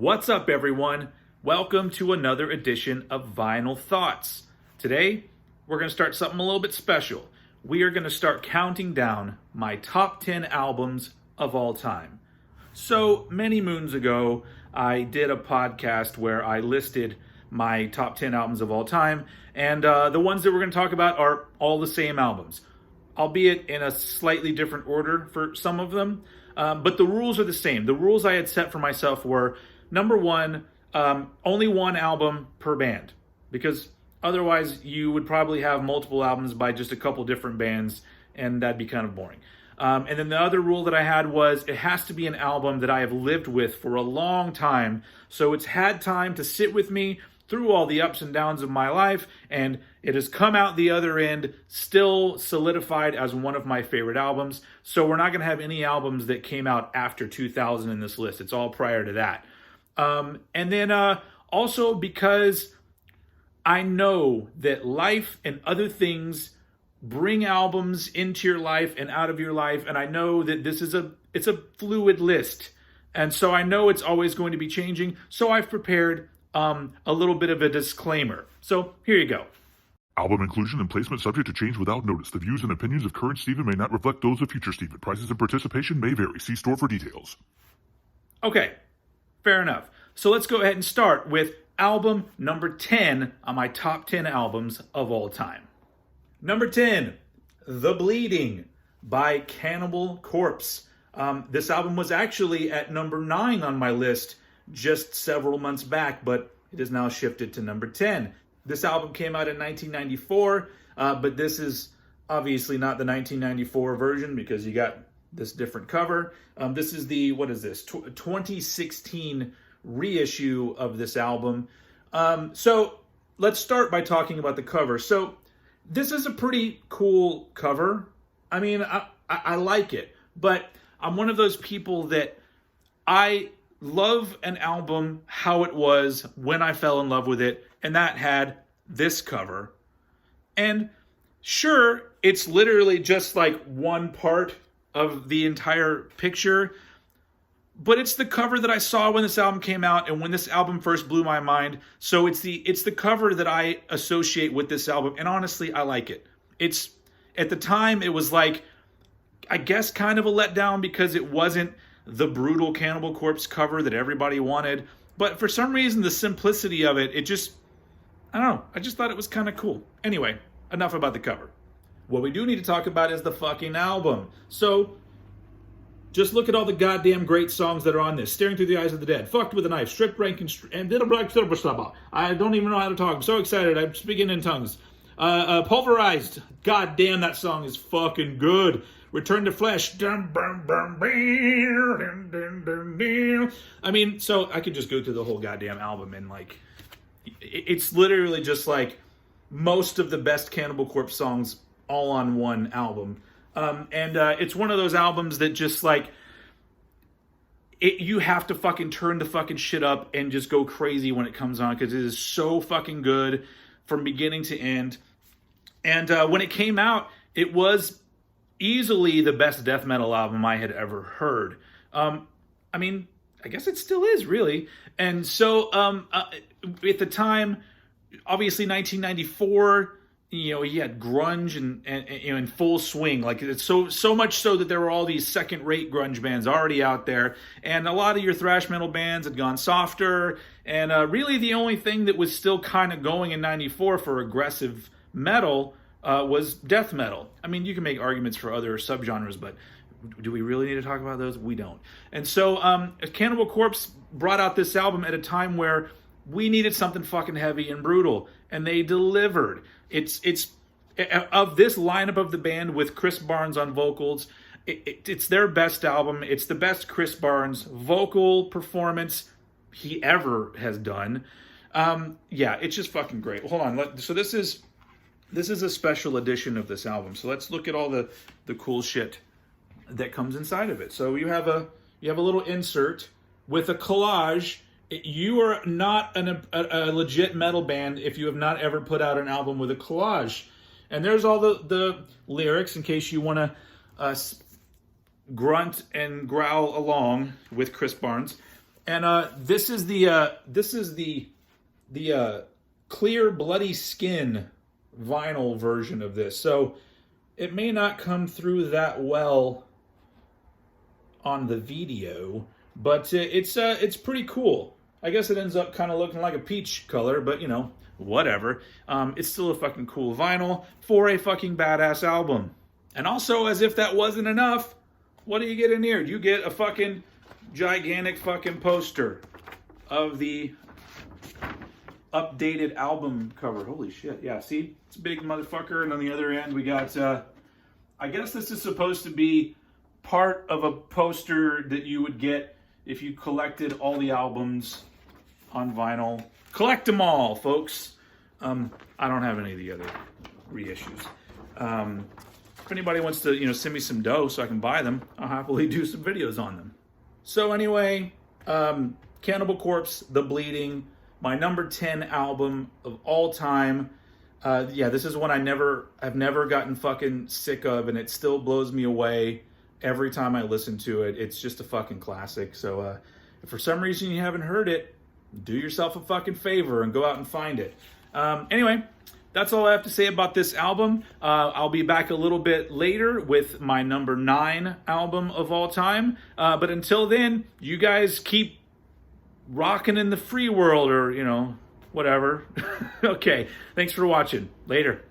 What's up, everyone? Welcome to another edition of Vinyl Thoughts. Today, we're going to start something a little bit special. We are going to start counting down my top 10 albums of all time. So, many moons ago, I did a podcast where I listed my top 10 albums of all time, and the ones that we're going to talk about are all the same albums, albeit in a slightly different order for some of them. But the rules are the same. The rules I had set for myself were, number one, only one album per band, because otherwise you would probably have multiple albums by just a couple different bands, and that'd be kind of boring. And then the other rule that I had was it has to be an album that I have lived with for a long time, so it's had time to sit with me through all the ups and downs of my life, and it has come out the other end still solidified as one of my favorite albums. So we're not going to have any albums that came out after 2000 in this list. It's all prior to that. And then also because I know that life and other things bring albums into your life and out of your life, and I know that it's a fluid list, and so I know it's always going to be changing. So I've prepared a little bit of a disclaimer. So here you go. Album inclusion and placement subject to change without notice. The views and opinions of current Steven may not reflect those of future Steven. Prices and participation may vary. See store for details. Okay, fair enough. So let's go ahead and start with album number 10 on my top 10 albums of all time. Number 10, The Bleeding by Cannibal Corpse. This album was actually at number 9 on my list just several months back, but it is now shifted to number 10. This album came out in 1994, but this is obviously not the 1994 version because you got this different cover. This is the, 2016 reissue of this album. So let's start by talking about the cover. So this is a pretty cool cover. I mean, I like it, but I'm one of those people that I love an album how it was when I fell in love with it, and that had this cover. And sure, it's literally just like one part of the entire picture, but it's the cover that I saw when this album came out and when this album first blew my mind. So it's the cover that I associate with this album, and honestly, I like it. It's, at the time, it was like, I guess kind of a letdown because it wasn't the brutal Cannibal Corpse cover that everybody wanted. But for some reason, the simplicity of it, I don't know. I just thought it was kind of cool. Anyway, enough about the cover. What we do need to talk about is the fucking album. So, just look at all the goddamn great songs that are on this. Staring Through the Eyes of the Dead, Fucked with a Knife, Stripped Rank, and Little Black Silver Stubble. I don't even know how to talk. I'm so excited. I'm speaking in tongues. Pulverized. God damn, that song is fucking good. Return to Flesh. I mean, so I could just go through the whole goddamn album and like, it's literally just like most of the best Cannibal Corpse songs all on one album. And it's one of those albums that just like, you have to fucking turn the fucking shit up and just go crazy when it comes on because it is so fucking good from beginning to end. And when it came out, it was easily the best death metal album I had ever heard. I mean, I guess it still is, really. And so, at the time, obviously 1994, you had grunge and in full swing. Like, it's so much so that there were all these second-rate grunge bands already out there, and a lot of your thrash metal bands had gone softer. And really, the only thing that was still kind of going in '94 for aggressive metal was death metal. I mean, you can make arguments for other subgenres, but do we really need to talk about those? We don't. And so Cannibal Corpse brought out this album at a time where we needed something fucking heavy and brutal, and they delivered. It's of this lineup of the band with Chris Barnes on vocals, it's their best album. It's the best Chris Barnes vocal performance he ever has done. Yeah, it's just fucking great. Hold on. So this is a special edition of this album. So let's look at all the cool shit that comes inside of it. So you have a little insert with a collage. You are not a legit metal band if you have not ever put out an album with a collage. And there's all the lyrics in case you want to grunt and growl along with Chris Barnes. And this is the clear bloody skin vinyl version of this. So it may not come through that well on the video, but it's pretty cool. I guess it ends up kind of looking like a peach color, but you know, whatever. It's still a fucking cool vinyl for a fucking badass album. And also, as if that wasn't enough, what do you get in here? You get a fucking gigantic fucking poster of the updated album cover. Holy shit. Yeah, see? It's a big motherfucker. And on the other end, we got, I guess this is supposed to be part of a poster that you would get if you collected all the albums on vinyl. Collect them all, folks. I don't have any of the other reissues. If anybody wants to, you know, send me some dough so I can buy them, I'll happily do some videos on them. So anyway, Cannibal Corpse, The Bleeding, my number 10 album of all time. Yeah, this is one I've never gotten fucking sick of, and it still blows me away every time I listen to it. It's just a fucking classic. So if for some reason you haven't heard it, do yourself a fucking favor and go out and find it. Anyway, that's all I have to say about this album. I'll be back a little bit later with my number 9 album of all time. But until then, you guys keep rocking in the free world, or, you know, whatever. Okay, thanks for watching. Later.